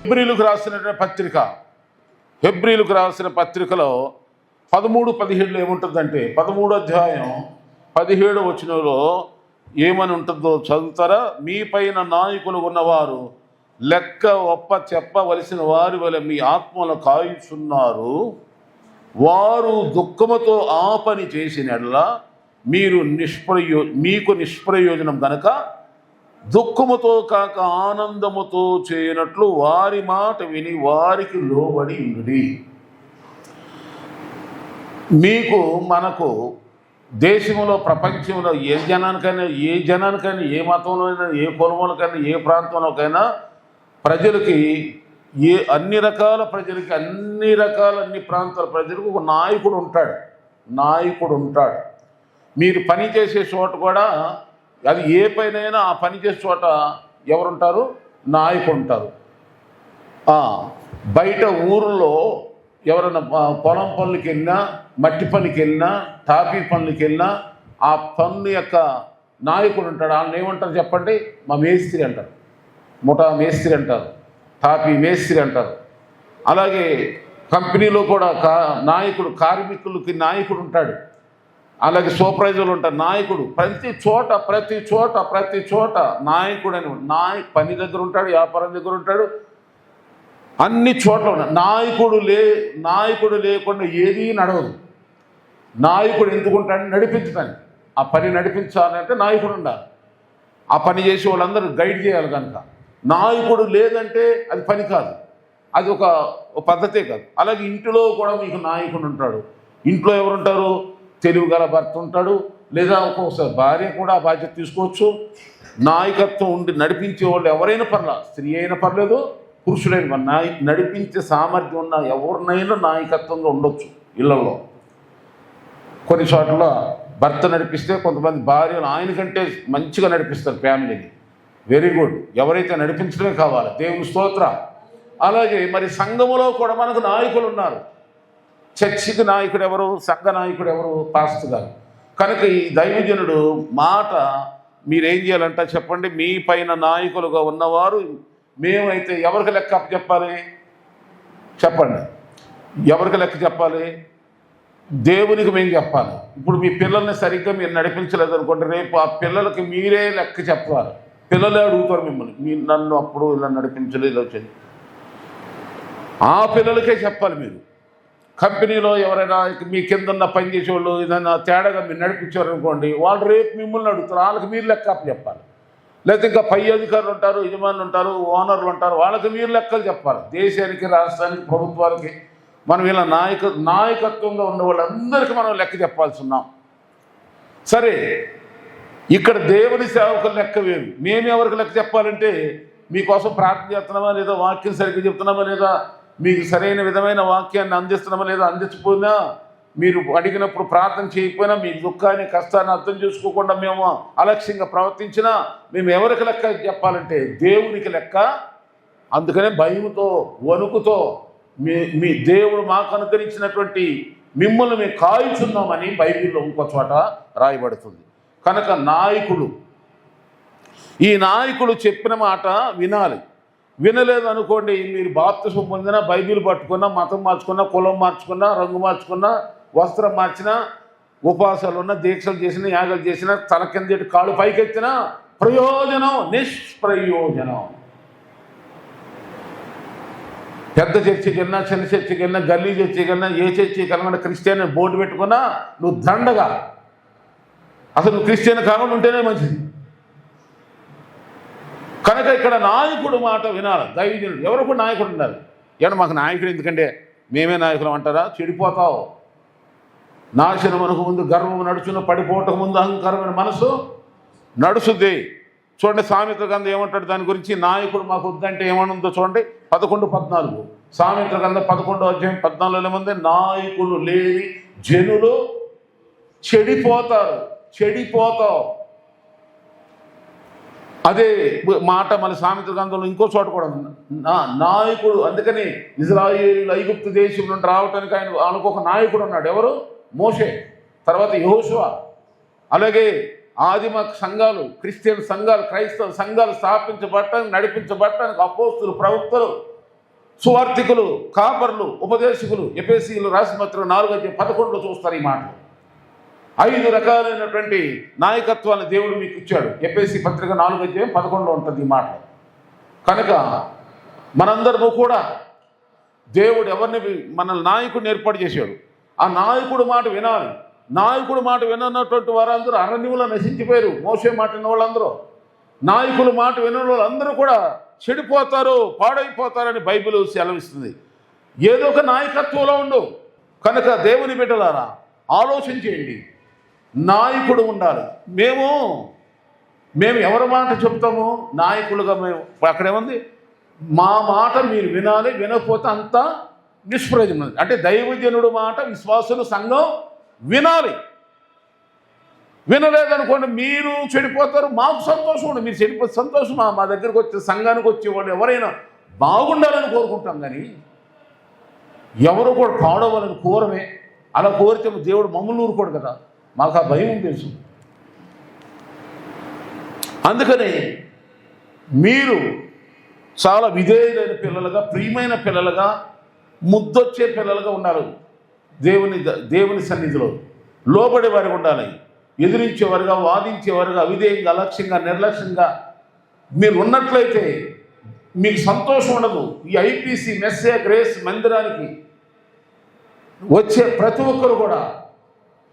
హెబ్రీలకు రాసిన పత్రిక, హెబ్రీలకు రాసిన పత్రికలో 13-17 ఏముంటుందంటే 13వ అధ్యాయం 17వ వచనంలో ఏమని ఉంటుందో చదువుతారా? మీ పైన నాయకులు ఉన్నవారు లెక్క ఒప్ప చెప్పవలసిన వారి వల్ల మీ ఆత్మలు కాయుచున్నారు. వారు దుఃఖముతో ఆ పని చేసినట్లా మీకు నిష్ప్రయోజనం గనక దుఃఖముతో కాక ఆనందముతో చేయనట్లు వారి మాట విని వారికి లోబడి ఉండుడి. మీకు మనకు దేశంలో ప్రపంచంలో ఏ జనానికైనా ఏ మతంలో అయినా ఏ కులములకైనా ఏ ప్రాంతంలోకైనా ప్రజలకి అన్ని ప్రాంతాల ప్రజలకు ఒక నాయకుడు ఉంటాడు. మీరు పని చేసే చోట కూడా అది ఏ పైనైనా ఆ పని చేసే చోట ఎవరుంటారు? నాయకుడు ఉంటారు. బయట ఊర్లో ఎవరైనా పొలం పనులకి వెళ్ళినా, మట్టి పనికి వెళ్ళినా, టాపీ పనులకి వెళ్ళినా ఆ పన్ను యొక్క నాయకుడు ఉంటాడు. వాళ్ళని ఏమంటారు చెప్పండి? మా మేస్త్రి అంటారు, ముఠా మేస్త్రి అంటారు, టాపీ మేస్త్రి అంటారు. అలాగే కంపెనీలో కూడా నాయకుడు, కార్మికులకి నాయకుడు ఉంటాడు. అలాగే సూపర్వైజర్లు ఉంటారు, నాయకుడు. ప్రతి చోట నాయకుడు అని పని దగ్గర ఉంటాడు, వ్యాపారం దగ్గర ఉంటాడు, అన్ని చోట్ల ఉన్నాడు. నాయకుడు లేకుండా ఏదీ నడవదు. నాయకుడు ఎందుకు ఉంటాడని నడిపించడానికి, ఆ పని నడిపించాలంటే నాయకుడు ఉండాలి. ఆ పని చేసే వాళ్ళందరూ గైడ్ చేయాలి. కనుక నాయకుడు లేదంటే అది పని కాదు, అది ఒక పద్ధతే కాదు. అలాగే ఇంటిలో కూడా మీకు నాయకుడు ఉంటాడు. ఇంట్లో ఎవరుంటారు? తెలివి గల భర్త ఉంటాడు, లేదా ఒక్కొక్కసారి భార్య కూడా ఆ బాధ్యత తీసుకోవచ్చు. నాయకత్వం ఉండి నడిపించే వాళ్ళు ఎవరైనా పర్లేదు, స్త్రీ అయినా పర్లేదు, పురుషుడైన నడిపించే సామర్థ్యం ఉన్న ఎవరినైనా నాయకత్వంలో ఉండొచ్చు. ఇళ్లలో కొన్ని చోట్ల భర్త నడిపిస్తే కొంతమంది భార్యలు ఆయనకంటే మంచిగా నడిపిస్తారు ఫ్యామిలీని. Very good. ఎవరైతే నడిపించడమే కావాలి, దేవుని స్తోత్రం. అలాగే మరి సంఘములో కూడా మనకు నాయకులు ఉన్నారు. చర్చికి నాయకుడు ఎవరు? సంఘ నాయకుడు ఎవరు? పాస్టర్ గారు. కనుక ఈ దైవజనుడు మాట మీరేం చేయాలంట చెప్పండి? మీ పైన నాయకులుగా ఉన్నవారు మేమైతే ఎవరికి లెక్క చెప్పాలి? చెప్పండి, ఎవరికి లెక్క చెప్పాలి? దేవునికి మేము చెప్పాలి. ఇప్పుడు మీ పిల్లల్ని సరిగ్గా మీరు నడిపించలేదనుకోండి, రేపు ఆ పిల్లలకి మీరే లెక్క చెప్పాలి. పిల్లలే అడుగుతారు మిమ్మల్ని, నన్ను అప్పుడు ఇలా నడిపించలేదు, ఇలా వచ్చేది. ఆ పిల్లలకే చెప్పాలి. మీరు కంపెనీలో ఎవరైనా మీ కింద పని చేసేవాళ్ళు ఏదైనా తేడాగా మీరు నడిపించారనుకోండి, వాళ్ళు రేపు మిమ్మల్ని అడుగుతారు, వాళ్ళకి మీరు లెక్క చెప్పాలి. లేకపోతే ఇంకా పై అధికారులు ఉంటారు, యజమానులు ఉంటారు, ఓనర్లు ఉంటారు, వాళ్ళకి మీరు లెక్కలు చెప్పాలి. దేశానికి, రాష్ట్రానికి, ప్రభుత్వానికి మనం ఇలా నాయకత్వంగా ఉన్న వాళ్ళందరికీ మనం లెక్క చెప్పాల్సి ఉన్నాం. సరే, ఇక్కడ దేవుని సేవకుల లెక్క వేరు. మేము ఎవరికి లెక్క చెప్పాలంటే మీకోసం ప్రార్థన చేస్తున్నామా లేదా, వాక్యం సరిగ్గా చెప్తున్నామా లేదా, మీకు సరైన విధమైన వాక్యాన్ని అందిస్తున్నామా లేదా, అందించకపోయినా మీరు అడిగినప్పుడు ప్రార్థన చేయకపోయినా మీ దుఃఖాన్ని, కష్టాన్ని అర్థం చేసుకోకుండా మేము అలక్ష్యంగా ప్రవర్తించినా మేము ఎవరికి లెక్క చెప్పాలంటే దేవునికి లెక్క. అందుకనే భయముతో, వణుకుతో మీ దేవుడు మాకు అనుగ్రహించినటువంటి మిమ్మల్ని మేము కాయుచున్నామని బైబిల్లో ఇంకో చోట రాయబడుతుంది. కనుక ఈ నాయకుడు చెప్పిన మాట వినాలి. వినలేదు అనుకోండి, మీరు బాప్తిసం పొందినా, బైబిల్ పట్టుకున్నా, మతం మార్చుకున్నా, కులం మార్చుకున్నా, రంగు మార్చుకున్నా, వస్త్రం మార్చినా, ఉపవాసాలు ఉన్నా, దీక్షలు చేసినా, యాగాలు చేసినా, తల కింద కాళ్ళు పైకెత్తినా ప్రయోజనం నిష్ప్రయోజనం. పెద్ద చర్చికి వెళ్ళినా, చిన్న చర్చికి వెళ్ళినా, గల్లీ చర్చికి వెళ్ళినా, ఏ చర్చికి వెళ్ళినా క్రిస్టియన్ బోర్డు పెట్టుకున్నా నువ్వు దండగా. అసలు నువ్వు క్రిస్టియన్ కాకుండా ఉంటేనే మంచిది. కనుక ఇక్కడ నాయకుడు మాట వినాలి. దైవజనుడు ఎవరు కూడా నాయకుడు ఉండాలి. ఏమన్నా మాకు నాయకుడు ఎందుకంటే మేమే నాయకులం అంటారా? చెడిపోతావు. నాశనమునకు ముందు గర్వము నడుచున్న, పడిపోవటకు ముందు అహంకారమైన మనసు నడుస్తుంది. చూడండి, సామెత గ్రంథం ఏమంటాడు దాని గురించి? నాయకుడు మాకు వద్దంటే ఏమనుందో చూడండి, 11-14. సామెత గ్రంథం 11వ అధ్యాయం 14లో ఏముంది? నాయకులు లేని జనులు చెడిపోతావు. అదే మాట మన సామెత గ్రంథంలో ఇంకో చోట కూడా ఉంది. నాయకుడు, అందుకని ఇజ్రాయేలు ఐగుప్తు దేశం నుండి రావటానికి ఆయనకు ఒక నాయకుడు ఉన్నాడు. ఎవరు? మోషే. తర్వాత యెహోషువ. అలాగే ఆదిమ సంఘాలు, క్రిస్టియన్ సంఘాలు, క్రైస్తవ సంఘాలు స్థాపించబడటానికి, నడిపించబడటానికి అపోస్తులు, ప్రవక్తలు సువార్థికులు, కాపర్లు, ఉపదేశకులు, ఎఫెసీయులు రాసిన పత్రిక 4:11 చూస్తారు ఈ మాటలు. 5 రకాలైనటువంటి నాయకత్వాన్ని దేవుడు మీకు ఇచ్చాడు. ఎఫెసీ పత్రిక 4:11 ఉంటుంది ఈ మాటలు. కనుక మనందరము కూడా దేవుడు ఎవరిని మన నాయకుడిని ఏర్పాటు చేశాడు. ఆ నాయకుడు మాట వినాలి. నాయకుడు మాట విననటువంటి వారందరూ అరణ్యంలో నశించిపోయారు. మోసే మాట విన్న వాళ్ళందరూ, నాయకుల మాట విన్న వాళ్ళందరూ కూడా చెడిపోతారు, పాడైపోతారని బైబిల్ సెలవిస్తుంది. ఏదో ఒక నాయకత్వంలో ఉండు. కనుక దేవుని బిడ్డలారా ఆలోచన చేయండి. నాయకుడు ఉండాలి. మేము ఎవరి మాట చెప్తాము? నాయకులుగా మేము అక్కడేముంది, మా మాట మీరు వినాలి, వినకపోతే అంతా నిష్ప్రయోజనం. అంటే దైవజనుడు మాట విశ్వాసులు సంఘం వినాలి. వినలేదనుకోండి మీరు చెడిపోతారు. మాకు సంతోషం ఉండదు. మీరు చెడిపోతే సంతోషం. మా దగ్గరికి వచ్చే సంఘానికి వచ్చేవాళ్ళు ఎవరైనా బాగుండాలని కోరుకుంటాం, కానీ ఎవరు కూడా పాడవాలని కోరమే. అలా కోరితే దేవుడు మమ్మల్ని ఊరుకోడు కదా. మాకు ఆ భయం తెలుసు. అందుకని మీరు చాలా విధేయులైన పిల్లలుగా, ప్రియమైన పిల్లలుగా, ముద్దొచ్చే పిల్లలుగా ఉండాలి. దేవుని సన్నిధిలో లోబడే వారికి ఉండాలి. ఎదిరించేవారుగా, వాదించేవారుగా, అవిధేయంగా, అలక్ష్యంగా, నిర్లక్ష్యంగా మీరు ఉన్నట్లయితే మీకు సంతోషం ఉండదు. ఈ ఐపీసీ మెస్సే గ్రేస్ మందిరానికి వచ్చే ప్రతి ఒక్కరు కూడా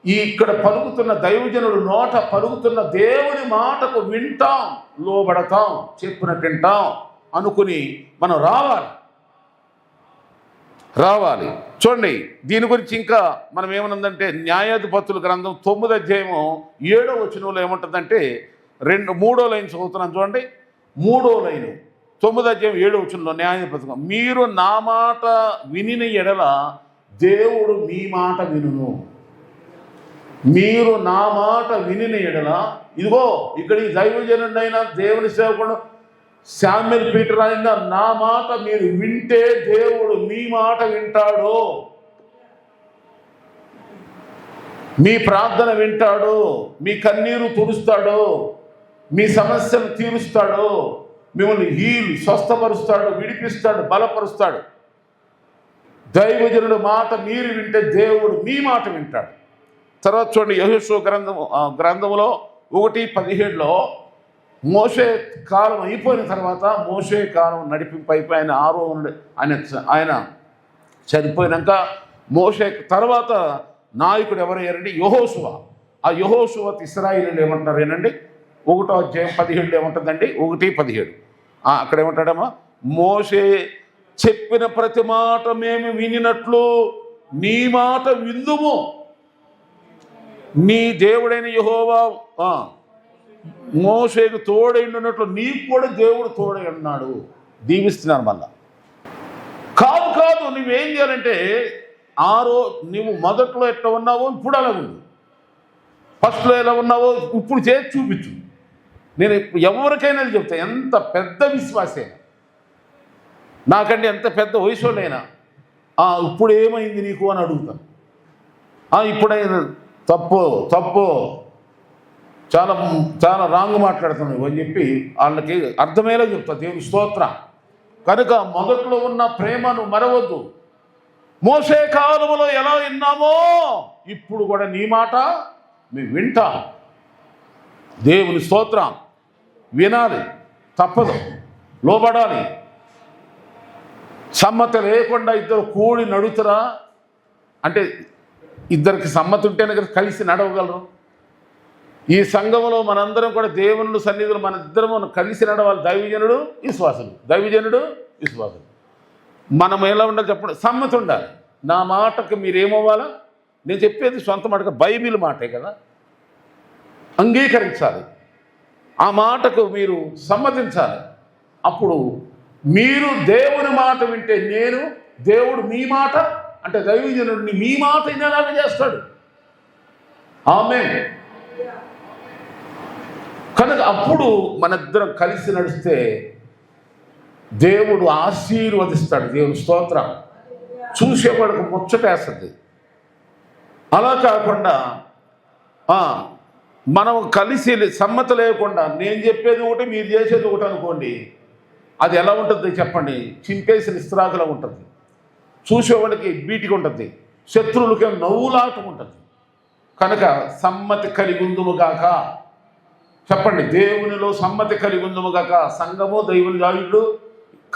ఇక్కడ పలుకుతున్న దైవజనుడు నోట పలుకుతున్న దేవుని మాటకు వింటాం, లోబడతాం, చెప్పినట్టు వింటాం అనుకుని మనం రావాలి. చూడండి, దీని గురించి ఇంకా మనం ఏమనుందంటే న్యాయాధిపతుల గ్రంథం 9:7 ఏముంటుందంటే 3వ లైన్ చదువుతున్నాను చూడండి. 3వ లైను 9:7 న్యాయాధిపతులు, మీరు నా మాట వినిన ఎడల దేవుడు మీ మాట వినును. మీరు నా మాట వినిన ఎడల, ఇదిగో ఇక్కడ ఈ దైవజనుడైన దేవుని సేవకుడు శామ్యుల్ పీటర్ అయిన నా మాట మీరు వింటే దేవుడు మీ మాట వింటాడు. మీ ప్రార్థన వింటాడు, మీ కన్నీరు తుడుస్తాడు, మీ సమస్యను తీరుస్తాడు, మిమ్మల్ని స్వస్థపరుస్తాడు, విడిపిస్తాడు, బలపరుస్తాడు. దైవజనుడు మాట మీరు వింటే దేవుడు మీ మాట వింటాడు. తర్వాత చూడండి, యెహోషువ గ్రంథములో 1:17 మోషే కాలం అయిపోయిన తర్వాత, మోషే కాలం నడిపింపు అయిపోయిన ఆరోనుడు ఆయన చనిపోయినాక మోషే తర్వాత నాయకుడు ఎవరయ్యారండి? యెహోషువ. ఆ యెహోషువ ఇశ్రాయేలీయులు ఏమంటారు ఏనండి? 1:17 ఏముంటుందండి? 1:17 అక్కడ ఏమంటాడమ్మా? మోషే చెప్పిన ప్రతి మాట మేము వినినట్లు నీ మాట విందుము. నీ దేవుడైన యెహోవా మోషేకు తోడైనట్లు నీకు కూడా దేవుడు తోడై ఉన్నాడు. దీవిస్తున్నాను. మళ్ళా కాదు నువ్వేం చేయాలంటే నువ్వు మొదట్లో ఎట్లా ఉన్నావో ఇప్పుడు అలా ఉంది, ఫస్ట్లో ఎలా ఉన్నావో ఇప్పుడు చేసి చూపించు. నేను ఎవరికైనా చెప్తా, ఎంత పెద్ద విశ్వాసైనా, నాకంటే ఎంత పెద్ద వయసులోనైనా ఇప్పుడు ఏమైంది నీకు అని అడుగుతాను. ఇప్పుడైనా తప్పు చాలా చాలా రాంగ్ మాట్లాడుతున్నావు అని చెప్పి వాళ్ళకి అర్థమయ్యేలా చెప్తా. దేవుని స్తోత్రం. కనుక మొదట్లో ఉన్న ప్రేమను మరవద్దు. మోసే కాలములో ఎలా విన్నామో ఇప్పుడు కూడా నీ మాట మేము వింటాం. దేవుని స్తోత్రం. వినాలి, తప్పదు, లోబడాలి. సమ్మతి లేకుండా ఇద్దరు కూడి నడుతురా అంటే ఇద్దరికి సమ్మతి ఉంటేనే కదా కలిసి నడవగలరు. ఈ సంఘంలో మనందరం కూడా దేవుని సన్నిధిలో మన ఇద్దరము కలిసి నడవాలి. దైవజనుడు విశ్వాసులు మనం ఎలా ఉండాలి చెప్పండి? సమ్మతి ఉండాలి. నా మాటకు మీరేమవ్వాలా? నేను చెప్పేది సొంత మాటగా బైబిల్ మాటే కదా, అంగీకరించాలి. ఆ మాటకు మీరు సమ్మతించాలి. అప్పుడు మీరు దేవుని మాట వింటే దేవుడు మీ మాట అంటే దైవజనుడిని మీ మాట వినేలాగా చేస్తాడు. ఆమేన్. కనుక అప్పుడు మనిద్దరం కలిసి నడిస్తే దేవుడు ఆశీర్వదిస్తాడు. దేవుని స్తోత్రం. చూసేవాడికి ముచ్చటేస్తుంది. అలా కాకుండా మనం కలిసి సమ్మతి లేకుండా నేను చెప్పేది ఒకటి మీరు చేసేది ఒకటి అనుకోండి, అది ఎలా ఉంటుంది చెప్పండి? చింపేసిన ఇస్త్రాకులా ఉంటుంది, చూసేవాడికి బీటిగా ఉంటుంది, శత్రువులకి నవ్వులాటం ఉంటుంది. కనుక సమ్మతి కలిగి ఉందుముగాక. చెప్పండి, దేవునిలో సమ్మతి కలిగి ఉందుముగాక. సంఘము దైవుని జాయుడు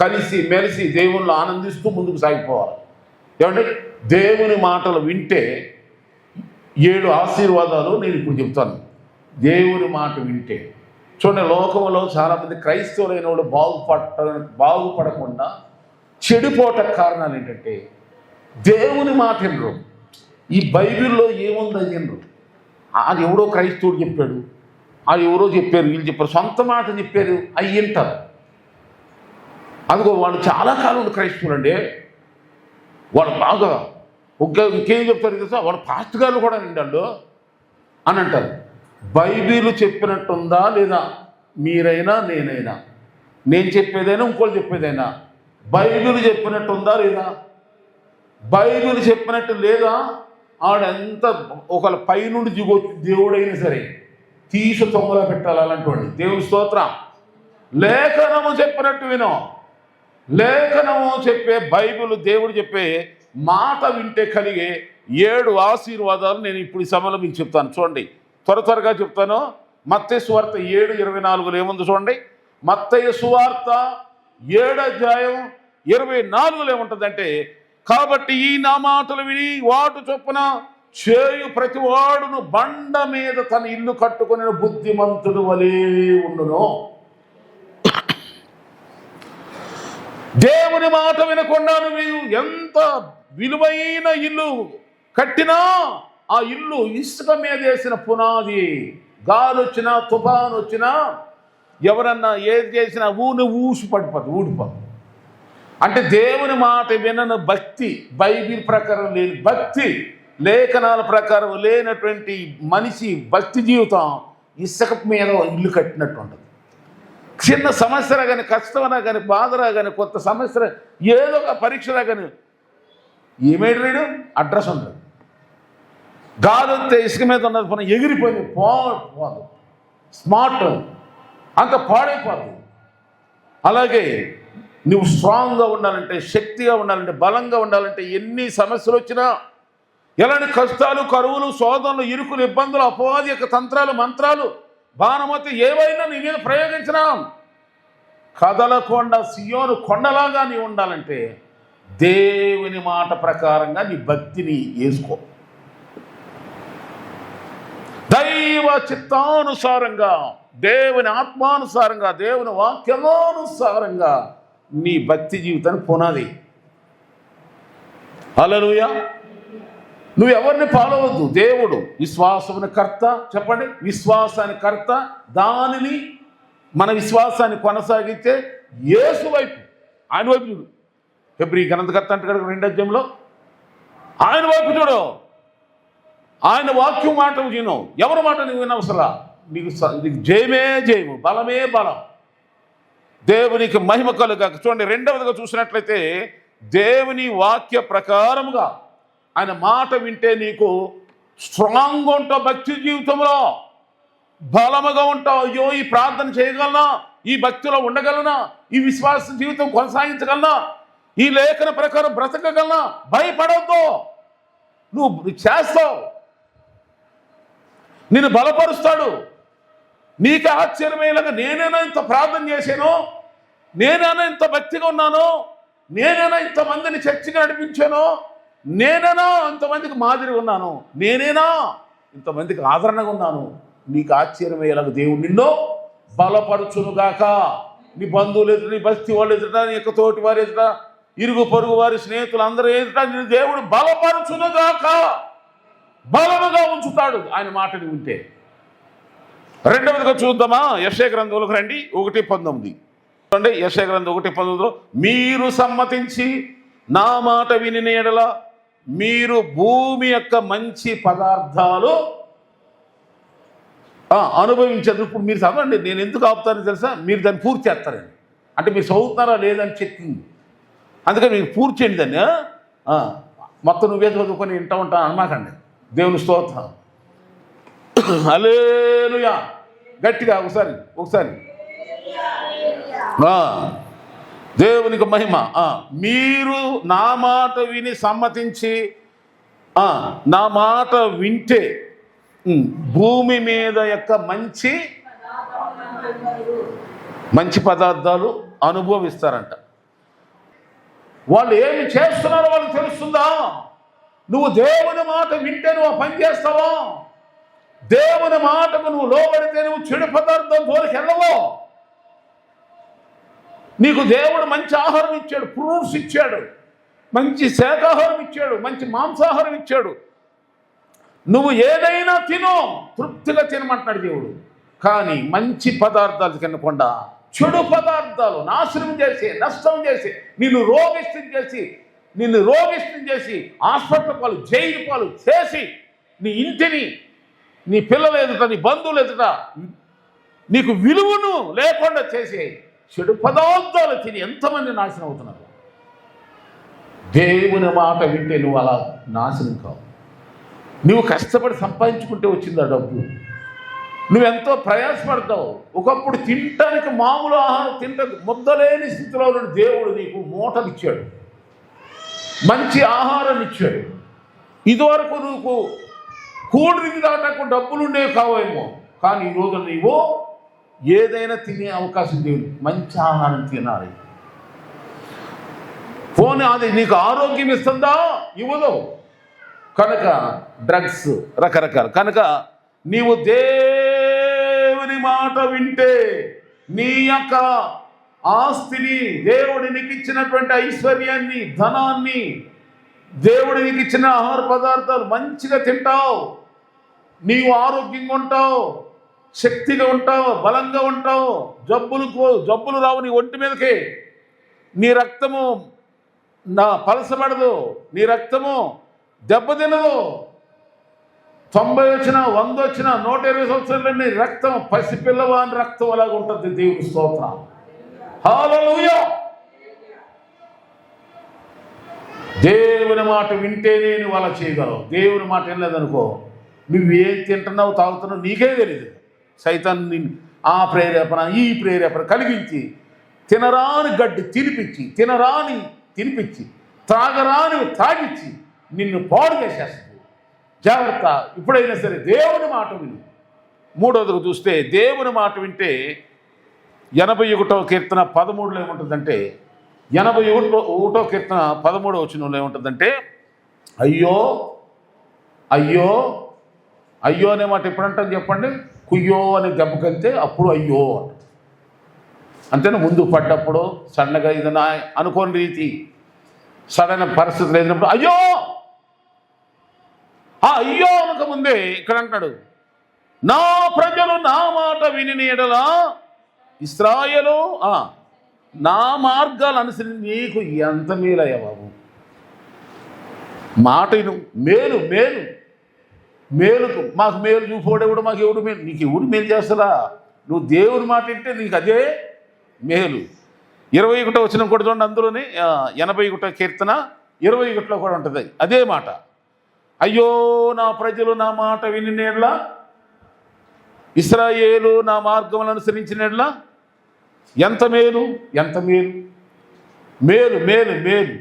కలిసి మెలిసి దేవునిలో ఆనందిస్తూ ముందుకు సాగిపోవాలి. ఏమంటే దేవుని మాటలు వింటే 7 ఆశీర్వాదాలు నేను ఇప్పుడు చెప్తాను. దేవుని మాట వింటే చూడండి, లోకంలో చాలామంది క్రైస్తవులైన వాళ్ళు బాగుపడకుండా చెడిపోవటానికి కారణాలు ఏంటంటే దేవుని మాట వినరు. ఈ బైబిల్లో ఏముందని వినరు. అది ఎవరో క్రైస్తవుడు చెప్పాడు, అది ఎవరో చెప్పారు, వీళ్ళు చెప్పారు, సొంత మాట చెప్పారు, అవి వింటారు. అదిగో వాళ్ళు చాలా కాలం క్రైస్తవులు అండి, వాళ్ళు బాగా ఇంకేం చెప్తారు తెలుసా, వాళ్ళు పాస్ట్ గారు కూడా వింటాడు అని అంటారు. బైబిల్ చెప్పినట్టుందా లేదా? మీరైనా నేనైనా, నేను చెప్పేదైనా ఇంకోళ్ళు చెప్పేదైనా బైబిల్ చెప్పినట్టుందా లేదా? బైబిల్ చెప్పినట్టు లేదా? ఆడెంత ఒకళ్ళ పైనుండి దిగొచ్చు దేవుడైనా సరే తీసి తొంగలో పెట్టాలి అలాంటి దేవుని స్తోత్రం. లేఖనము చెప్పినట్టు వినో. లేఖనము చెప్పే బైబిల్ దేవుడు చెప్పే మాట వింటే కలిగే 7 ఆశీర్వాదాలు నేను ఇప్పుడు ఈ సమయంలో మీకు చెప్తాను. చూడండి, త్వరగా చెప్తాను. మత్తయి సువార్త 7:24 ఏముంది చూడండి. మత్తయి సువార్త 7:24 ఏముంటుందంటే, కాబట్టి ఈ నా మాటలు విని వాటు చొప్పున చేయు ప్రతివాడును బండ మీద తన ఇల్లు కట్టుకుని బుద్ధిమంతుడు వలే ఉండును. దేవుని మాట వినకుండా నువ్వు ఎంత విలువైన ఇల్లు కట్టినా ఆ ఇల్లు ఇసుక మీద వేసిన పునాది. గాలి వచ్చినా తుఫాను వచ్చినా ఎవరన్నా ఏది చేసినా ఊసి ఊడిపోదు. అంటే దేవుని మాట వినని భక్తి, బైబిల్ ప్రకారం లేని భక్తి, లేఖనాల ప్రకారం లేనటువంటి మనిషి భక్తి జీవితం ఇసుక మీద ఇల్లు కట్టినట్టు ఉంటుంది. చిన్న సమస్యరా కానీ, కష్టమరా కానీ, బాధరా కానీ, కొత్త సమస్య ఏదో ఒక పరీక్షరా కానీ ఏమేడు రేడు అడ్రస్ ఉండదు. గాలి వస్తే ఇసుక మీద ఉన్నది పని ఎగిరిపోయింది, పోదు, స్మార్ట్ అంత పాడైపోదు. అలాగే నువ్వు స్ట్రాంగ్గా ఉండాలంటే, శక్తిగా ఉండాలంటే, బలంగా ఉండాలంటే ఎన్ని సమస్యలు వచ్చినా, ఎలాంటి కష్టాలు, కరువులు, శోధనలు, ఇరుకులు, ఇబ్బందులు, అపవాది యొక్క తంత్రాలు, మంత్రాలు, బాణమతి ఏవైనా నీ మీద ప్రయోగించినా కదలకొండ సియోను కొండలాగా నీ ఉండాలంటే దేవుని మాట ప్రకారంగా నీ భక్తిని వేసుకో. దైవ చిత్తానుసారంగా, దేవుని ఆత్మానుసారంగా, దేవుని వాక్యమానుసారంగా నీ భక్తి జీవితాన్ని పునాది. హల్లెలూయా. నువ్వు ఎవరిని పాలవద్దు. దేవుడు విశ్వాసముని కర్త. చెప్పండి, విశ్వాసాన్ని కర్త. దానిని మన విశ్వాసాన్ని కొనసాగించే యేసు వైపు, ఆయన వైపు చూడు. హెబ్రీ గ్రంథకర్త అంటే 2వ అధ్యాయంలో ఆయన వైపు చూడు. ఆయన వాక్యం మాట విను. ఎవరి మాట నువ్వు వినవసరా. నీకు జయమే జయము, బలమే బలం. దేవునికి మహిమ కలుగాక. చూడండి, 2వదిగా చూసినట్లయితే దేవుని వాక్య ప్రకారముగా ఆయన మాట వింటే నీకు స్ట్రాంగ్గా ఉంటావు. భక్తి జీవితంలో బలముగా ఉంటావు. అయ్యో, ఈ ప్రార్థన చేయగలనా, ఈ భక్తిలో ఉండగలనా, ఈ విశ్వాస జీవితం కొనసాగించగలనా, ఈ లేఖన ప్రకారం బ్రతకగలనా, భయపడవద్దు. నువ్వు చేస్తావు, నిన్ను బలపరుస్తాడు. నీకు ఆశ్చర్యమయ్యేలాగా నేనైనా ఇంత ప్రార్థన చేశాను, నేనైనా ఇంత భక్తిగా ఉన్నాను, నేనైనా ఇంతమందిని చర్చిగా నడిపించాను, నేనైనా ఇంతమందికి మాదిరి ఉన్నాను, నేనైనా ఇంతమందికి ఆదరణగా ఉన్నాను. నీకు ఆశ్చర్యమయ్యేలాగా దేవుడు నిన్ను బలపరచునుగాక. నీ బంధువులు ఎదుట, నీ బస్తీ వాళ్ళు ఎదుట, నీ యొక్క తోటి వారి ఎదుట, ఇరుగు పొరుగు వారి స్నేహితులు అందరూ ఎదుట నిన్ను దేవుడు బలపరచునుగాక. బలముగా ఉంచుతాడు ఆయన మాటని వింటే. 2వదిగా చూద్దామా? యెషయా గ్రంథంలోకి రండి. 1:19 చూడండి. యెషయా గ్రంథం 1:19 మీరు సమ్మతించి నా మాట విని ఎడల మీరు భూమి యొక్క మంచి పదార్థాలు అనుభవించదు. ఇప్పుడు మీరు చదవండి. నేను ఎందుకు ఆపుతానో తెలుసా? మీరు దాన్ని పూర్తి చేస్తారని. అంటే మీరు చదువుతున్నారా లేదని చెక్కింది. అందుకని మీరు పూర్తి చేయండి దాన్ని. మొత్తం నువ్వే చదువుకొని వింటూ ఉంటాను అనమాకండి. దేవుని స్తోత్రం. హల్లెలూయా. గట్టిగా ఒకసారి దేవునికి మహిమ. మీరు నా మాట విని సమ్మతించి నా మాట వింటే భూమి మీద యొక్క మంచి పదార్థాలు అనుభవిస్తారంట. వాళ్ళు ఏమి చేస్తున్నారో వాళ్ళకి తెలుస్తుందా? నువ్వు దేవుని మాట వింటే నువ్వు పని చేస్తావా? దేవుని మాటకు నువ్వు లోబడితే నువ్వు చెడు పదార్థం జోలికి వెళ్ళవో. నీకు దేవుడు మంచి ఆహారం ఇచ్చాడు, ఫ్రూట్స్ ఇచ్చాడు, మంచి శాకాహారం ఇచ్చాడు, మంచి మాంసాహారం ఇచ్చాడు. నువ్వు ఏదైనా తిను, తృప్తిగా తినమంటున్నాడు దేవుడు. కానీ మంచి పదార్థాలు తినకుండా చెడు పదార్థాలు నాశనం చేసి, నష్టం చేసి, నిన్ను రోగిష్టం చేసి హాస్పిటల్ పాలు, జైలు పాలు చేసి, నీ ఇంటిని, నీ పిల్లల ఎదుట, నీ బంధువుల ఎదుట నీకు విలువను లేకుండా చేసే చెడు పదార్థాలు తిని ఎంతమంది నాశనం అవుతున్నారు. దేవుని మాట వింటే నువ్వు అలా నాశనం కావు. నువ్వు కష్టపడి సంపాదించుకుంటే వచ్చింది ఆ డబ్బు. నువ్వెంతో ప్రయాసపడతావు. ఒకప్పుడు తినటానికి మామూలు ఆహారం ముద్దలేని స్థితిలో ఉన్న దేవుడు నీకు మూటలు ఇచ్చాడు, మంచి ఆహారాన్ని ఇచ్చాడు. ఇదివరకు నువ్వు కూల్ డ్రింక్ దాటకు డబ్బులుండేవి కావేమో, కానీ ఈరోజు నీవు ఏదైనా తినే అవకాశం దేవుడు. మంచి ఆహారం తినాలి. పోనీ అది నీకు ఆరోగ్యం ఇస్తుందా? ఇవ్వదు. కనుక డ్రగ్స్ రకరకాలు. కనుక నీవు దేవుని మాట వింటే నీ యొక్క ఆస్తిని, దేవుడు నీకు ఇచ్చినటువంటి ఐశ్వర్యాన్ని, ధనాన్ని, దేవుడు నీకు ఇచ్చిన ఆహార పదార్థాలు మంచిగా తింటావు. నీవు ఆరోగ్యంగా ఉంటావు, శక్తిగా ఉంటావు, బలంగా ఉంటావు. జబ్బులు రావు నీ ఒంటి మీదకి. నీ రక్తము పలసబడదు, నీ రక్తము దెబ్బతినదు. 90 వచ్చినా, 100 వచ్చినా, 120 సంవత్సరాలు నీ రక్తం పసిపిల్లవాని రక్తం అలాగ ఉంటుంది. దేవుని స్తోత్రం. హల్లెలూయా. దేవుని మాట వింటేనే నువ్వు అలా చేయగలవు. దేవుని మాట వినలేదనుకో, నువ్వేం తింటున్నావు, తాగుతున్నావు నీకే తెలియదు. సైతాన్ని ఆ ప్రేరేపణ, ఈ ప్రేరేపణ కలిగించి తినరాని గడ్డి తినిపించి త్రాగరాని తాగించి నిన్ను పాడు చేసేస్తుంది. జాగ్రత్త. ఇప్పుడైనా సరే దేవుని మాట విను. మూడవదిగా చూస్తే దేవుని మాట వింటే 81వ కీర్తన 13లో ఏముంటుందంటే, 81వ కీర్తన 13వ వచనంలో ఏముంటుందంటే, అయ్యో అయ్యో అయ్యో అనే మాట ఎప్పుడంటాం చెప్పండి? కుయ్యో అని దెబ్బకెళ్తే అప్పుడు అయ్యో అంతేనా? ముందు పడ్డప్పుడు సన్నగా ఏదైనా అనుకోని రీతి సడన్ పరిస్థితులు ఏదైనప్పుడు అయ్యో అయ్యో అనక ముందే ఇక్కడ అంటాడు, నా ప్రజలు నా మాట విని ఎడలా ఇశ్రాయేలు నా మార్గాలు అనుసరించి నీకు ఎంత మేలయ్యా బాబు. మాట మేలు మేలు మేలుకు మాకు మేలు చూపోడేవాడు, మాకు ఎవడు మేలు, నీకు ఎవడు మేలు చేస్తారా? నువ్వు దేవుని మాట వింటే నీకు అదే మేలు. 21వ వచనం కూడా చూడండి, అందులోనే 81వ కీర్తన 21లో కూడా ఉంటుంది అదే మాట. అయ్యో నా ప్రజలు నా మాట వినినేడ్లా, ఇశ్రాయేలు నా మార్గములను అనుసరించినట్లా ఎంత మేలు, ఎంత మేలు, మేలు మేలు మేలు.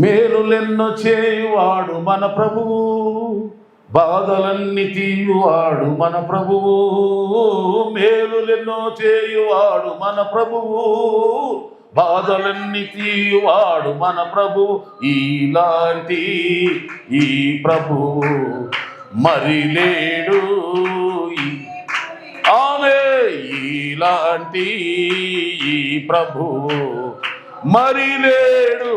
మేలులెన్నో చేయువాడు మన ప్రభువు, బాధలన్నీ తీయువాడు మన ప్రభువు. మేలులెన్నో చేయువాడు మన ప్రభువు, బాధలన్నీ తీయువాడు మన ప్రభువు. ఇలాంటి ఈ ప్రభువు మరి లేడు, ఆమె ఇలాంటి ఈ ప్రభువు మరి లేడు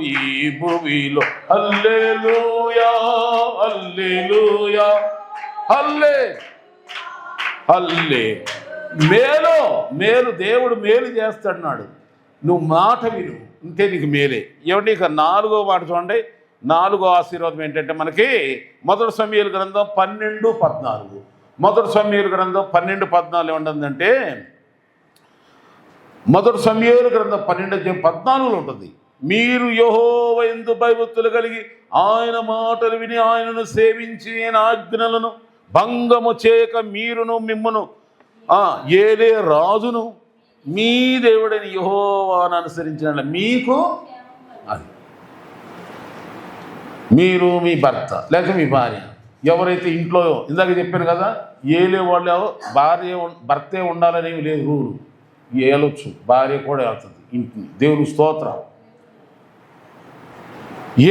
ఈ భూమిలో. హల్లెలూయా హల్లెలూయా హల్లే హల్లే. మేలు మేలు, దేవుడు మేలు చేస్తాడు. నువ్వు మాట విను, ఇంతే నీకు మేలే. ఏమంటే ఇక 4వ మాట చూడండి. 4వ ఆశీర్వాదం ఏంటంటే మనకి మొదటి సమూయేలు గ్రంథం 12:14. మొదటి సమూయేలు గ్రంథం 12:14 ఏమంటుందంటే, మొదటి సమూయేలు గ్రంథం 12:14 ఉంటుంది, మీరు యెహోవా యందు భయభక్తులు కలిగి ఆయన మాటలు విని ఆయనను సేవించి ఆయన ఆజ్ఞలను భంగము చేయక మీరును మిమ్మును ఏలే రాజును మీ దేవుడైన యెహోవాను అనుసరించిన మీకు అది మీరు మీ భర్త లేక మీ భార్య ఎవరైతే ఇంట్లో ఇందాక చెప్పాను కదా ఏలే వాళ్ళు భర్తే ఉండాలనేవి లేదు రూలు ఏలొచ్చు భార్య కూడా వెళ్తుంది ఇంటిని దేవుని స్తోత్రం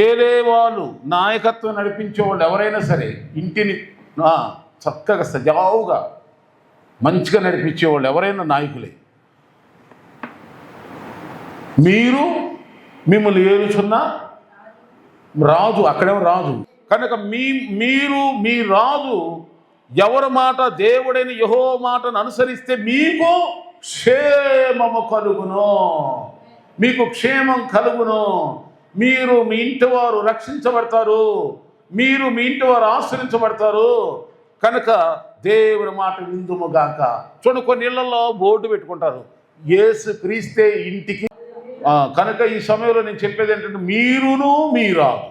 ఏలే వాళ్ళు నాయకత్వం నడిపించే వాళ్ళు ఎవరైనా సరే ఇంటిని చక్కగా సజావుగా మంచిగా నడిపించేవాళ్ళు ఎవరైనా నాయకులే మీరు మిమ్మల్ని ఏలుచున్న రాజు అక్కడేమో రాజు కనుక మీరు మీ రాజు ఎవరి మాట దేవుడైన యెహోవా మాటను అనుసరిస్తే మీకు క్షేమము కలుగును మీకు క్షేమం కలుగును మీరు మీ ఇంటి వారు రక్షించబడతారు మీరు మీ ఇంటి వారు ఆశ్రయించబడతారు కనుక దేవుని మాట విందుముగాక చూడండి కొన్ని ఇళ్లలో బోర్డు పెట్టుకుంటారు యేసు క్రీస్తే ఇంటికి కనుక ఈ సమయంలో నేను చెప్పేది ఏంటంటే మీరును మీ రాజు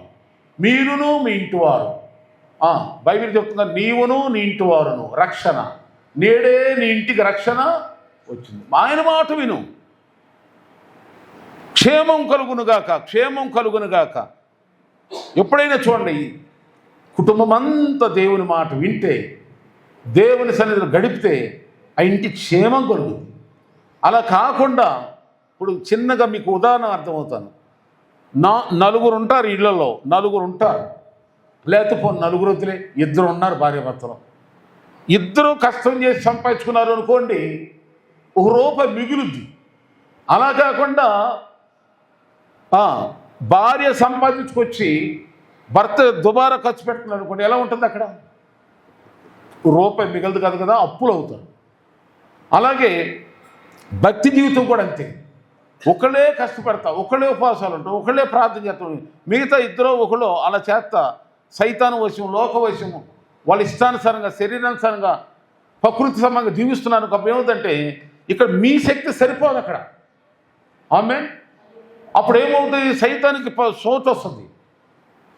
మీరును మీ ఇంటివారు బైబిల్ చెప్తున్నారు నీవును నీ ఇంటివారును రక్షణ నేడే నీ ఇంటికి రక్షణ వచ్చింది ఆయన మాట విను క్షేమం కలుగునుగాక ఎప్పుడైనా చూడండి కుటుంబం అంతా దేవుని మాట వింటే దేవుని సన్నిధిలో గడిపితే ఆ ఇంటి క్షేమం కలుగుతుంది అలా కాకుండా ఇప్పుడు చిన్నగా మీకు ఉదాహరణ అర్థమవుతాను నలుగురు ఉంటారు ఇళ్లలో నలుగురు ఉంటారు లేకపోతే నలుగురు వద్దులే ఇద్దరు ఉన్నారు భార్యాభర్తలు ఇద్దరు కష్టం చేసి సంపాదించుకున్నారు అనుకోండి ₹1 మిగులుద్ది అలా కాకుండా భార్య సంపాదించుకొచ్చి భర్త దుబారా ఖర్చు పెడుతున్నారు అనుకోండి ఎలా ఉంటుంది అక్కడ ₹1 మిగలదు కాదు కదా అప్పులు అవుతారు అలాగే భక్తి జీవితం కూడా అంతే ఒకళ్ళే కష్టపడతా ఒకళ్ళే ఉపవాసాలు ఉంటాం ఒకళ్ళే ప్రార్థన చేస్తాం మిగతా ఇద్దరు ఒకళ్ళు అలా చేస్తా సైతాను వశం లోక వశము వాళ్ళ ఇష్టానుసారంగా శరీరానుసారంగా ప్రకృతి సమంగా జీవిస్తున్నారు అప్పుడు ఏమవుతుందంటే ఇక్కడ మీ శక్తి సరిపోదు అక్కడ అప్పుడు ఏమవుతుంది సైతానికి సోటు వస్తుంది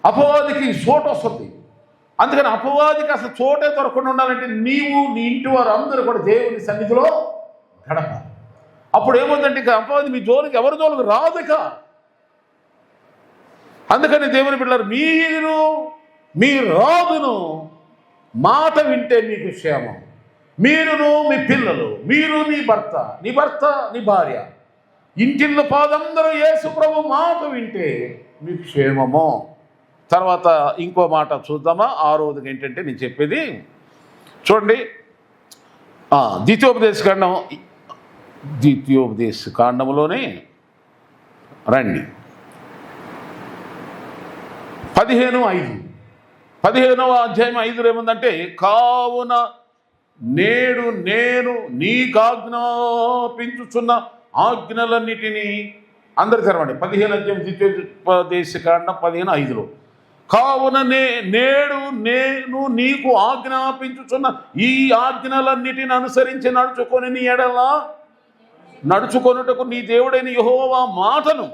అపవాదికి సోటు వస్తుంది అందుకని అపవాదికి అసలు చోటే దొరకకుండా ఉండాలంటే నీవు నీ ఇంటి వారు అందరూ కూడా దేవుని సన్నిధిలో గడపాలి అప్పుడు ఏమవుతుందంటే ఇక అపవాది మీ జోలికి ఎవరి జోలికి రాదుక అందుకని దేవుని బిడ్డలారు మీరు మీ రాజును మాట వింటే మీకు క్షేమం మీరును మీ పిల్లలు మీరు నీ భర్త నీ భార్య ఇంటిల్లో పాదందరూ యేసు ప్రభు మాట వింటే మీకు క్షేమము తర్వాత ఇంకో మాట చూద్దామా 6వది ఏంటంటే నేను చెప్పేది చూడండి ద్వితీయోపదేశ కాండంలోనే రండి 15వ అధ్యాయం 5 ఏముందంటే కావున నేడు నేను నీకు ఆజ్ఞాపించుచున్న ఆజ్ఞలన్నిటినీ అందరు తెరవండి 15 అధ్యాయం ద్వితీయోపదేశ కాండం 15:5 కావున నేడు నేను నీకు ఆజ్ఞాపించుచున్న ఈ ఆజ్ఞలన్నిటిని అనుసరించి నడుచుకొని నీ ఎడల నడుచుకొనుటకు నీ దేవుడైన యెహోవా మాటను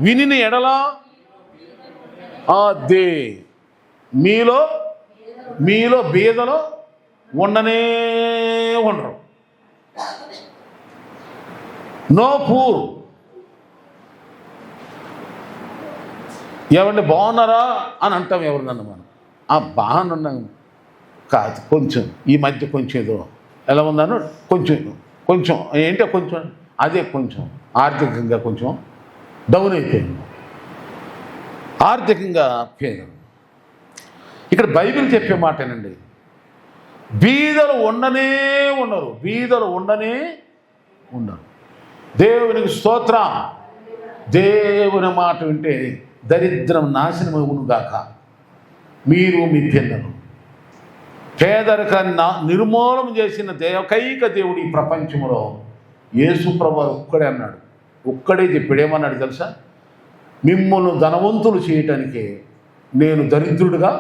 వినిన ఎడల అదే మీలో బీదలో ఉండనే ఉండరు నో పూర్ ఏమండి బాగున్నారా అని అంటాం ఎవరినన్నా మనం బాగున్నాం కాదు కొంచెం ఈ మధ్య కొంచెం ఏదో ఎలా ఉందను కొంచెం ఏంటో కొంచెం అదే కొంచెం ఆర్థికంగా కొంచెం డౌన్ అయిపోయింది ఆర్థికంగా పేరు ఇక్కడ బైబిల్ చెప్పే మాటేనండి బీదలు ఉండనే ఉండరు దేవునికి స్తోత్రం దేవుని మాట వింటే దరిద్రం నాశనమవునుగాక మీరు మీ పిల్లలు పేదరికాన్ని నిర్మూలన చేసిన ఏకైక దేవుడు ఈ ప్రపంచంలో యేసు ప్రభువు ఒక్కడే అన్నాడు ఒక్కడే చెప్పాడు ఏమన్నాడు తెలుసా మిమ్మల్ని ధనవంతులు చేయటానికే నేను దరిద్రుడిగా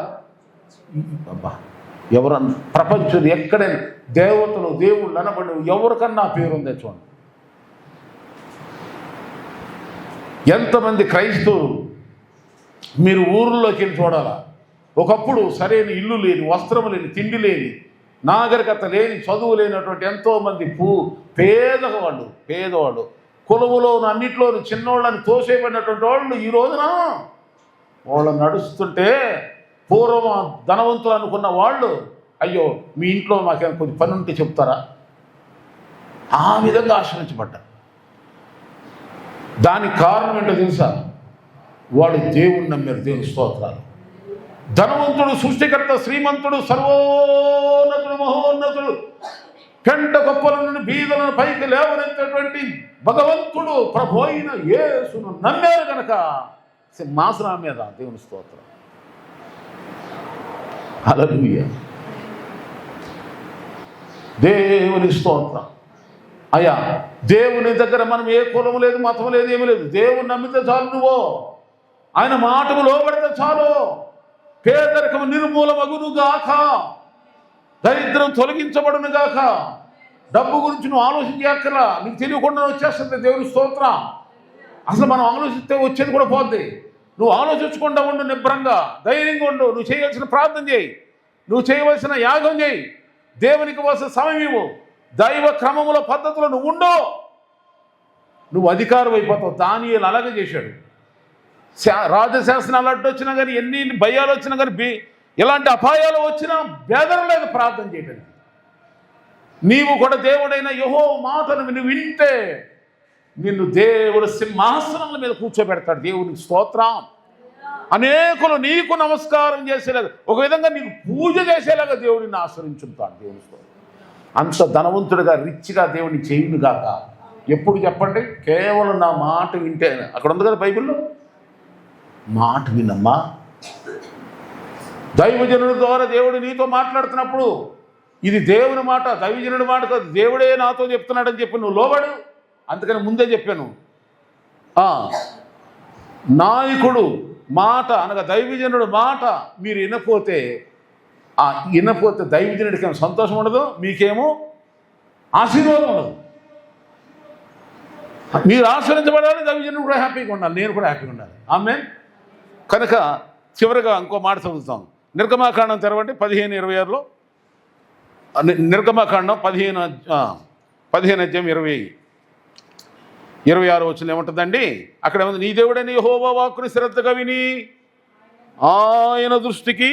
ఎవరన్నా ప్రపంచంలో ఎక్కడైనా దేవతలు దేవుళ్ళు అనబడి ఎవరికన్నా పేరుందే చూడండి ఎంతమంది క్రైస్తవులు మీరు ఊర్లోకి వెళ్ళి చూడాలా ఒకప్పుడు సరైన ఇల్లు లేని వస్త్రం లేని తిండి లేని నాగరికత లేని, చదువు లేనటువంటి ఎంతోమంది పేదవాళ్ళు కులములోను అన్నింటిలోను చిన్నోళ్ళని తోసేయబడినటువంటి వాళ్ళు ఈ రోజున వాళ్ళు నడుస్తుంటే పూర్వం ధనవంతులు అనుకున్న వాళ్ళు, అయ్యో మీ ఇంట్లో మాకేమైనా కొంచెం పని ఉంటే చెప్తారా, ఆ విధంగా ఆశ్రయించబడ్డారు. దానికి కారణం ఏంటో తెలుసా? వాడు దేవుణ్ణి నమ్మారు. దేవుని స్తోత్రాలు. ధనవంతుడు, సృష్టికర్త, శ్రీమంతుడు, సర్వోన్నతుడు, మహోన్నతుడు, పెంట గొప్పల నుండి బీదలను పైకి లేవనెత్తేటువంటి భగవంతుడు ప్రభు అయిన యేసును నమ్మారు కనుక సింహాసనం మీద దేవుని స్తోత్రం. హల్లెలూయా. దేవుని స్తోత్రం. అయ్యా, దేవుని దగ్గర మనం ఏ కులము లేదు, మతం లేదు, ఏమీ లేదు. దేవుని నమ్మితే చాలు, నువ్వు ఆయన మాటకు లోబడితే చాలు. పేదరికము నిర్మూలమగునుగాక, దరిద్రం తొలగించబడునుగాక. డబ్బు గురించి నువ్వు ఆలోచించక్కర్లా, నీకు తెలియకుండా వచ్చేస్తుంది. దేవుని స్తోత్రం. అసలు మనం ఆలోచిస్తే వచ్చేది కూడా పోద్ది. నువ్వు ఆలోచించకుండా ఉండు, నిబ్రంగా ధైర్యంగా ఉండు. నువ్వు చేయవలసిన ప్రార్థన చేయి, నువ్వు చేయవలసిన యాగం చేయి, దేవునికి వలసిన సమయం ఇవ్వు, దైవ క్రమముల పద్ధతిలో నువ్వు ఉండు. నువ్వు అధికారం అయిపోతావు. దానియేలు అలాగే చేశాడు. రాజశాసనాలు అడ్డు వచ్చినా కానీ, ఎన్ని భయాలు వచ్చినా కానీ, ఎలాంటి అపాయాలు వచ్చినా బెదరలేదు ప్రార్థన చేయడానికి. నీవు కూడా దేవుడైన యెహోవా మాటను నువ్వు వింటే నిన్ను దేవుడు సింహాసనముల మీద కూర్చోబెడతాడు. దేవునికి స్తోత్రం. అనేకులు నీకు నమస్కారం చేసేలాగా, ఒక విధంగా నీకు పూజ చేసేలాగా దేవుడిని ఆశ్రయించుతాడు. దేవుని స్తోత్రం. అంత ధనవంతుడిగా, రిచ్గా దేవుని చేయునుగాక. ఎప్పుడు చెప్పండి? కేవలం నా మాట వింటే. అక్కడ ఉంది కదా బైబిల్లో, మాట వినమ్మా. దైవజనుడి ద్వారా దేవుడు నీతో మాట్లాడుతున్నప్పుడు ఇది దేవుని మాట, దైవజనుడి మాట కాదు, దేవుడే నాతో చెప్తున్నాడని చెప్పి నువ్వు లోబడు. అందుకని ముందే చెప్పాను, నాయకుడు మాట అనగా దైవజనుడు మాట మీరు వినపోతే దైవజనుడికి ఏమో సంతోషం ఉండదు, మీకేమో ఆశీర్వాదం ఉండదు. మీరు ఆశ్రయించబడాలి, దైవజనుడు కూడా హ్యాపీగా ఉండాలి, నేను కూడా హ్యాపీగా ఉండాలి. ఆమేన్. కనుక చివరిగా ఇంకో మాట చదువుతాం. నిర్గమాకాండం తెరవండి 15:26లో. నిర్గమాకాండం 15:26 వచ్చిన ఏముంటుందండి? అక్కడ ఏముంది? నీ దేవుడని యెహోవా వాక్కుని శ్రద్ధగా విని ఆయన దృష్టికి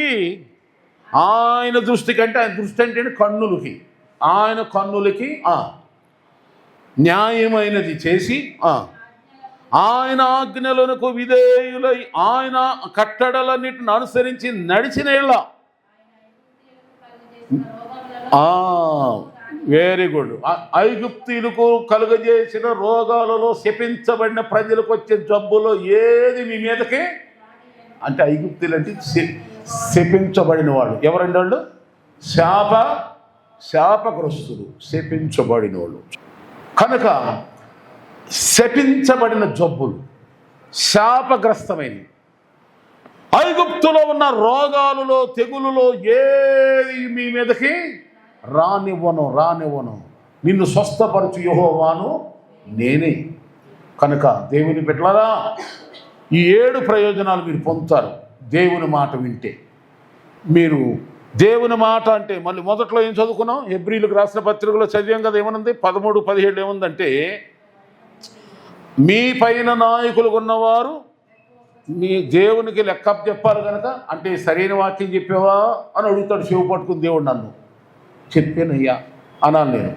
అంటే ఆయన దృష్టి అంటే కన్నులకి, ఆయన కన్నులకి న్యాయమైనది చేసి ఆయన ఆజ్ఞలకు విధేయులై ఆయన కట్టడలన్నిటిని అనుసరించి నడిచిన వెరీ గుడ్. ఐగుప్తీయులకు కలుగజేసిన రోగాలలో శపించబడిన ప్రజలకు వచ్చే జబ్బులో ఏది మీ మీదకి అంటే ఐగుప్తీయులు అంటే శపించబడిన వాళ్ళు. ఎవరండి వాళ్ళు? శాపగ్రస్తులు, శపించబడిన వాళ్ళు. కనుక శపించబడిన జబ్బులు, శాపగ్రస్తమైనవి, ఐగుప్తులో ఉన్న రోగాలలో, తెగులులో ఏది మీ మీదకి రానివ్వను. నిన్ను స్వస్థపరచు యెహోవాను నేనే. కనుక దేవుని బిడ్డలారా, ఈ 7 ప్రయోజనాలు మీరు పొందుతారు దేవుని మాట వింటే. మీరు దేవుని మాట అంటే మళ్ళీ మొదట్లో ఏం చదువుకున్నాం? హెబ్రీలకు రాసిన పత్రికలో చదివాం కదా, ఏమనుంది? 13-17 ఏముందంటే, మీ పైన నాయకులు ఉన్నవారు మీ దేవునికి లెక్క చెప్పారు కనుక, అంటే సరైన వాక్యం చెప్పావా అని అడుగుతాడు. చెవు పట్టుకుని దేవుడు నన్ను చెప్పానయ్యా అనాలి నేను.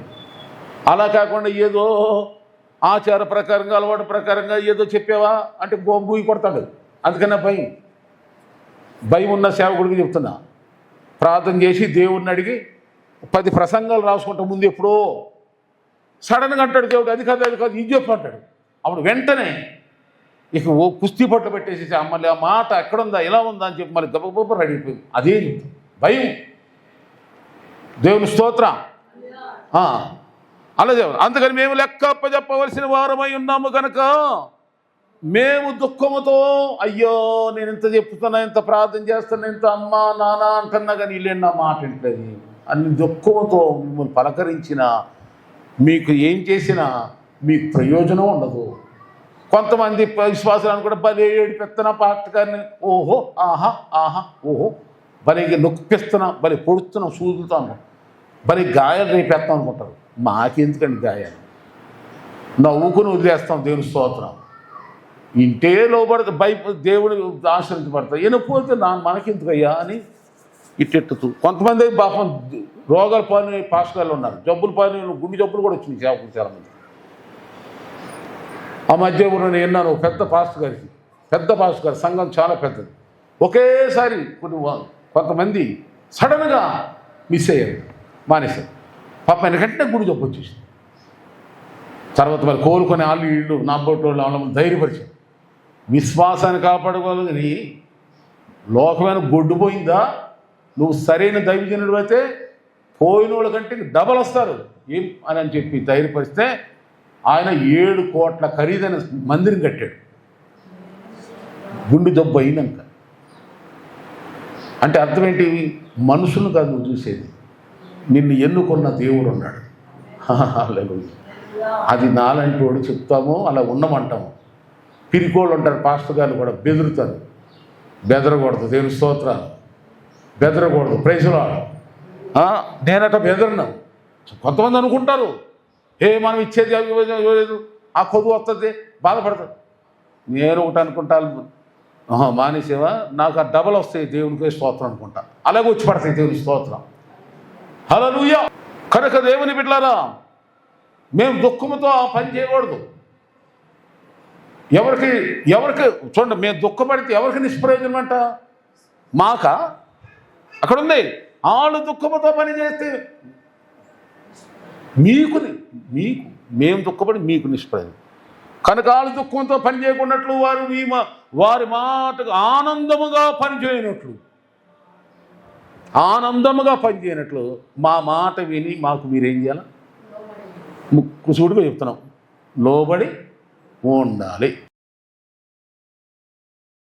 అలా కాకుండా ఏదో ఆచార ప్రకారంగా, అలవాటు ప్రకారంగా ఏదో చెప్పావా అంటే గోయి కొడతాడు. అందుకన్నా భయం ఉన్న సేవకుడికి చెప్తున్నా, ప్రార్థన చేసి దేవుడిని అడిగి 10 ప్రసంగాలు రాసుకుంటా ముందు ఎప్పుడో సడన్గా అంటాడు దేవుడు, అది కాదు ఇది చెప్పు అంటాడు. అప్పుడు వెంటనే ఇక కుస్తీ పట్టు పెట్టేసి మళ్ళీ ఆ మాట ఎక్కడుందా, ఎలా ఉందా అని చెప్పి మళ్ళీ గబగబ రెడీ అయిపోయింది. అదే భయం. దేవుని స్తోత్రం. అలా దేవుడు. అందుకని మేము లెక్క అప్పచెప్పవలసిన వారమై ఉన్నాము కనుక మేము దుఃఖముతో, అయ్యో నేను ఇంత చెప్తున్నా, ఇంత ప్రార్థన చేస్తున్నా, ఇంత అమ్మా నాన్న అంటున్నా కానీ వీళ్ళేం నా మాట వింటలేదు అన్ని దుఃఖముతో మిమ్మల్ని పలకరించిన మీకు ఏం చేసినా మీకు ప్రయోజనం ఉండదు. కొంతమంది విశ్వాసాలను కూడా భలే ఏడిపిస్తున్నా పాస్టర్ గారిని, ఓహో ఆహా ఓహో భలే నొక్కిస్తున్నా, భలే పొడుస్తున్నాం, సూదుతాను. మరి గాయాలు రేపేస్తాం అనుకుంటారు. మాకెందుకండి గాయాలు? నవ్వుకుని వదిలేస్తాం దేవుని స్తోత్రం. ఇంటే లోపడితే దేవుడు ఆశ్రయించబడతారు. ఎనకపోతే మనకెందుకయ్యా అని ఇట్టెట్టుతూ కొంతమంది పాపం రోగాల పాలు పాస్టర్లు ఉన్నారు, జబ్బుల పాలు, గుండె జబ్బులు కూడా వచ్చినాయి సేవకులు చాలామంది. ఆ మధ్య నేను విన్నాను పెద్ద పాస్టర్ గారికి, పెద్ద పాస్టర్ గారు, సంఘం చాలా పెద్దది, ఒకేసారి కొంతమంది సడన్గా మిస్ అయ్యారు, మానేశారు. పాప ఎందుకంటే గుండె జబ్బు వచ్చేసింది. తర్వాత మరి కోలుకొని వాళ్ళు వీళ్ళు నాబోటోళ్ళు వాళ్ళని ధైర్యపరిచారు. విశ్వాసాన్ని కాపాడుకోవాలని లోకమైన గొడ్డుపోయిందా? నువ్వు సరైన దైవజనుడు అయితే పోయిన వాళ్ళ కంటే డబల్ వస్తారు ఏం అని చెప్పి ధైర్యపరిస్తే ఆయన 7 కోట్ల ఖరీదైన మందిరం కట్టాడు గుండె జబ్బు అయినాక. అంటే అర్థం ఏంటి? మనుషులు కాదు నువ్వు చూసేది, నిన్ను ఎన్నుకున్న దేవుడు ఉన్నాడు. అది నాలంటి వాడు చెప్తాము, అలా ఉండమంటాము. పిరికోళ్ళు ఉంటారు, పాస్టర్ గారు కూడా బెదురుతారు. బెదరకూడదు, దేవుని స్తోత్రాలు, బెదరకూడదు. ప్రైజ్లో నేనట బెదరను. కొంతమంది అనుకుంటారు మనం ఇచ్చేది ఇవ్వలేదు, ఆ కొద్దు వస్తుంది, బాధపడతారు. నేను ఒకటి అనుకుంటాను, మానేసేవా నాకు ఆ డబల్ వస్తాయి దేవునికి స్తోత్రం అనుకుంటా, అలాగే వచ్చి పడతాయి దేవుని స్తోత్రం. హల్లెలూయా. కనుక దేవుని బిడ్డలారా, మేము దుఃఖంతో ఆ పని చేయకూడదు. ఎవరికి చూడండి, మేము దుఃఖపడితే ఎవరికి నిష్ప్రయోజనం అంట? మాక అక్కడ ఉంది. వాళ్ళు దుఃఖంతో పని చేస్తే మీకు మేము దుఃఖపడి మీకు నిష్ప్రయోజనం. కనుక వాళ్ళు దుఃఖంతో పని చేయకున్నట్లు వారి మాటకు ఆనందముగా పనిచేయనట్లు మా మాట విని మాకు మీరేం చేయాలి? ముక్కుసూడిగా చెప్తున్నాం, లోబడి ఉండాలి.